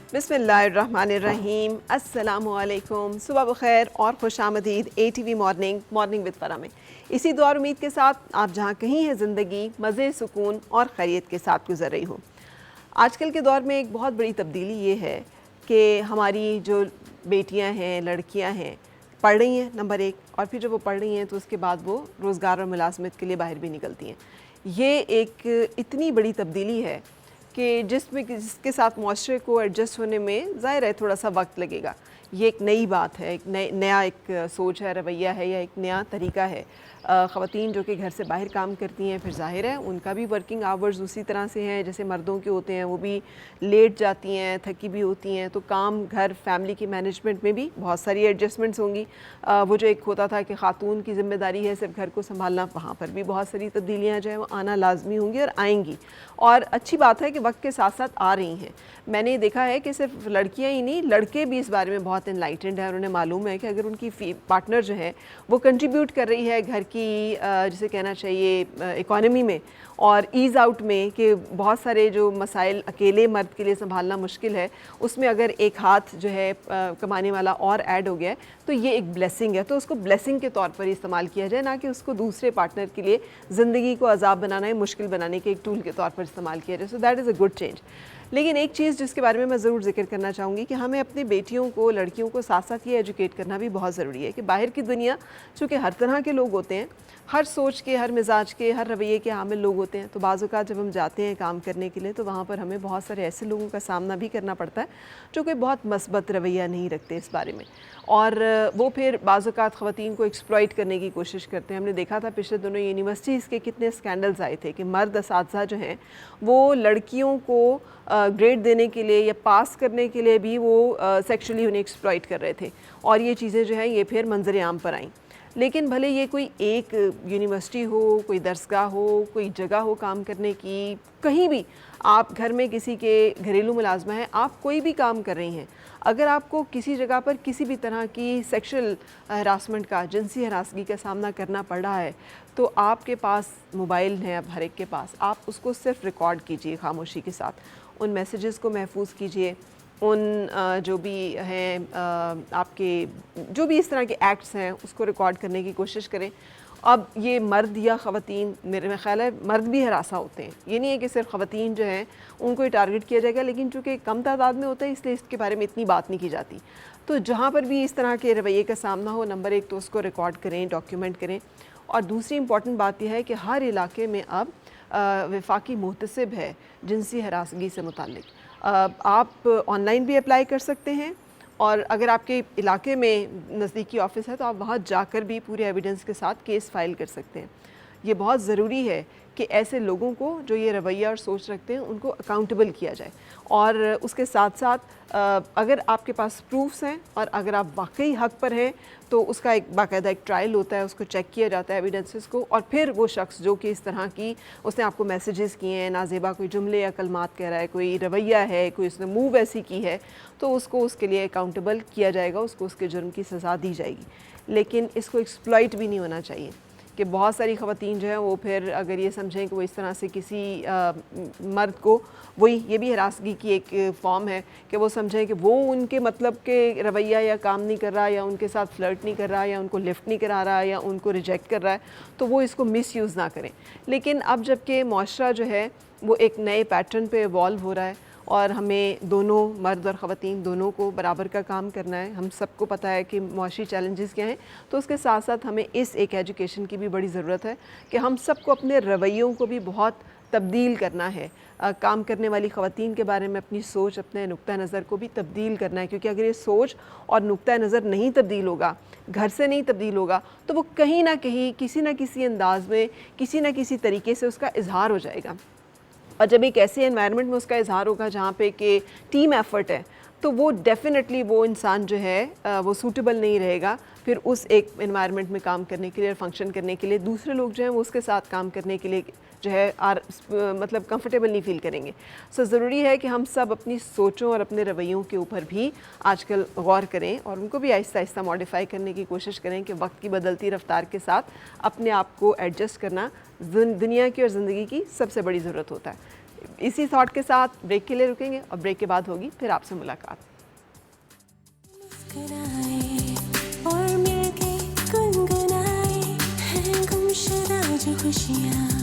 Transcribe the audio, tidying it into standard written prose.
बिस्मिल्लाहिर्रहमानिर्रहीम, अस्सलामु अलैकुम, सुबह बखैर और खुश आमदीद ATV मॉर्निंग विद फ़रा में। इसी दुआ और उम्मीद के साथ आप जहाँ कहीं हैं ज़िंदगी मज़े, सुकून और खैरियत के साथ गुजर रही हो। आजकल के दौर में एक बहुत बड़ी तब्दीली ये है कि हमारी जो बेटियाँ हैं, लड़कियाँ हैं, पढ़ रही हैं नंबर एक, और फिर जब वो पढ़ रही हैं तो उसके बाद वो रोज़गार और मुलाजमत के लिए बाहर भी निकलती हैं। ये एक इतनी बड़ी तब्दीली है कि जिसके साथ मुआशरे को एडजस्ट होने में ज़ाहिर है थोड़ा सा वक्त लगेगा। ये एक नई बात है, एक नया एक सोच है, रवैया है, या एक नया तरीका है। ख़वातीन जो कि घर से बाहर काम करती हैं, फिर ज़ाहिर है उनका भी वर्किंग आवर्स उसी तरह से हैं जैसे मर्दों के होते हैं। वो भी लेट जाती हैं, थकी भी होती हैं, तो काम, घर, फैमिली की मैनेजमेंट में भी बहुत सारी एडजस्टमेंट्स होंगी। वो जो एक होता था कि ख़ातून की ज़िम्मेदारी है सिर्फ घर को संभालना, वहाँ पर भी बहुत सारी तब्दीलियाँ जो हैं वो आना लाजमी होंगी और आएंगी। और अच्छी बात है कि वक्त के साथ साथ आ रही हैं। मैंने देखा है कि सिर्फ लड़कियां ही नहीं, लड़के भी इस बारे में बहुत इनलाइटेंड हैं और उन्हें मालूम है कि अगर उनकी पार्टनर जो है वो कंट्रीब्यूट कर रही है घर की जिसे कहना चाहिए इकॉनमी में और ईज़ आउट में, कि बहुत सारे जो मसाइल अकेले मर्द के लिए संभालना मुश्किल है, उसमें अगर एक हाथ जो है कमाने वाला और ऐड हो गया है तो ये एक ब्लेसिंग है। तो उसको ब्लेसिंग के तौर पर इस्तेमाल किया जाए, ना कि उसको दूसरे पार्टनर के लिए ज़िंदगी को अजाब बनाना है, मुश्किल बनाने के एक टूल के तौर पर इस्तेमाल किया जाए। So that is a good change. लेकिन एक चीज़ जिसके बारे में मैं ज़रूर ज़िक्र करना चाहूँगी कि हमें अपनी बेटियों को, लड़कियों को साथ साथ ये एजुकेट करना भी बहुत ज़रूरी है कि बाहर की दुनिया, चूँकि हर तरह के लोग होते हैं, हर सोच के, हर मिजाज के, हर रवैये के हामिल लोग होते हैं। तो बाज़ औक़ात जब हम जाते हैं काम करने के लिए तो वहाँ पर हमें बहुत सारे ऐसे लोगों का सामना भी करना पड़ता है जो कि बहुत मस्बत रवैया नहीं रखते इस बारे में, और वो फिर बाज़ औक़ात ख़वातीन को एक्सप्लॉइट करने की कोशिश करते हैं। हमने देखा था पिछले दिनों यूनिवर्सिटीज़ के कितने स्कैंडल्स आए थे कि मर्द असातिज़ा जो हैं वो लड़कियों को ग्रेड देने के लिए या पास करने के लिए भी वो सेक्शुअली उन्हें एक्सप्लॉइट कर रहे थे, और ये चीज़ें जो हैं ये फिर मंजर आम पर आईं। लेकिन भले ये कोई एक यूनिवर्सिटी हो, कोई दरसगाह हो, कोई जगह हो काम करने की, कहीं भी आप घर में किसी के घरेलू मुलाजमा है, आप कोई भी काम कर रही हैं, अगर आपको किसी जगह पर किसी भी तरह की सेक्शुअल हरासमेंट का, जिनसी हरासगी का सामना करना पड़ रहा है, तो आपके पास मोबाइल है, अब हर एक के पास, आप उसको सिर्फ रिकॉर्ड कीजिए खामोशी के साथ, उन मैसेजेस को महफूज कीजिए, उन जो भी हैं आपके जो भी इस तरह के एक्ट्स हैं उसको रिकॉर्ड करने की कोशिश करें। अब ये मर्द या ख़वातीन, मेरे में ख़्याल है मर्द भी हरासा होते हैं, ये नहीं है कि सिर्फ ख़वातीन जो हैं उनको ही टारगेट किया जाएगा, लेकिन चूँकि कम तादाद में होता है इसलिए इसके बारे में इतनी बात नहीं की जाती। तो जहाँ पर भी इस तरह के रवैये का सामना हो, नंबर एक तो उसको रिकॉर्ड करें, डॉक्यूमेंट करें, और दूसरी इंपॉर्टेंट बात यह है कि हर इलाके में अब वफाकी मुहतसिब है जिनसी हरासगी से मुताल्लिक। आप ऑनलाइन भी अप्लाई कर सकते हैं, और अगर आपके इलाके में नज़दीकी ऑफ़िस है तो आप वहाँ जाकर भी पूरे एविडेंस के साथ केस फ़ाइल कर सकते हैं। ये बहुत ज़रूरी है कि ऐसे लोगों को जो ये रवैया और सोच रखते हैं उनको अकाउंटेबल किया जाए, और उसके साथ साथ अगर आपके पास प्रूफ्स हैं और अगर आप वाकई हक़ पर हैं तो उसका एक बाकायदा एक ट्रायल होता है, उसको चेक किया जाता है एविडेंसेस को, और फिर वो शख्स जो कि इस तरह की उसने आपको मैसेजेस किए हैं, नाज़ेबा कोई जुमले या कलमात कह रहा है, कोई रवैया है, कोई उसने मूव ऐसी की है, तो उसको उसके लिए अकाउंटेबल किया जाएगा, उसको उसके जुर्म की सज़ा दी जाएगी। लेकिन इसको एक्सप्लॉइट भी नहीं होना चाहिए कि बहुत सारी ख़वातीन जो हैं वो फिर अगर ये समझें कि वो इस तरह से किसी मर्द को, वही ये भी हरासगी की एक फॉर्म है कि वो समझें कि वो उनके मतलब के रवैया या काम नहीं कर रहा, या उनके साथ फ्लर्ट नहीं कर रहा, या उनको लिफ्ट नहीं करा रहा, या उनको रिजेक्ट कर रहा है, तो वो इसको मिसयूज़ ना करें। लेकिन अब जबकि मुआशरा जो है वो एक नए पैटर्न पे इवॉल्व हो रहा है और हमें दोनों मर्द और ख़वातीन दोनों को बराबर का काम करना है, हम सबको पता है कि मुआशी चैलेंजेस क्या हैं, तो उसके साथ साथ हमें इस एक एजुकेशन की भी बड़ी ज़रूरत है कि हम सबको अपने रवैयों को भी बहुत तब्दील करना है। काम करने वाली ख़वातीन के बारे में अपनी सोच, अपने नुक्ता नज़र को भी तब्दील करना है, क्योंकि अगर ये सोच और नुक्ता नज़र नहीं तब्दील होगा, घर से नहीं तब्दील होगा, तो वो कहीं ना कहीं किसी न किसी अंदाज में, किसी न किसी तरीके से उसका इजहार हो जाएगा। और जब एक ऐसे एनवायरनमेंट में उसका इजहार होगा जहाँ पे कि टीम एफ़र्ट है, तो वो डेफ़िनेटली वो इंसान जो है वो सूटेबल नहीं रहेगा फिर उस एक एनवायरनमेंट में काम करने के लिए और फंक्शन करने के लिए। दूसरे लोग जो हैं वो उसके साथ काम करने के लिए जो है मतलब कंफर्टेबल नहीं फ़ील करेंगे। सो ज़रूरी है कि हम सब अपनी सोचों और अपने रवैयों के ऊपर भी आजकल गौर करें और उनको भी आहिस्ता आहिस्ता मॉडिफाई करने की कोशिश करें कि वक्त की बदलती रफ्तार के साथ अपने आप को एडजस्ट करना दुनिया की और ज़िंदगी की सबसे बड़ी ज़रूरत होता है। اسی تھاٹ کے ساتھ بریک کے لیے رکیں گے اور بریک کے بعد ہوگی پھر آپ سے ملاقات. اور مل کے گنگنائے ہیں گمشدہ جو خوشیاں.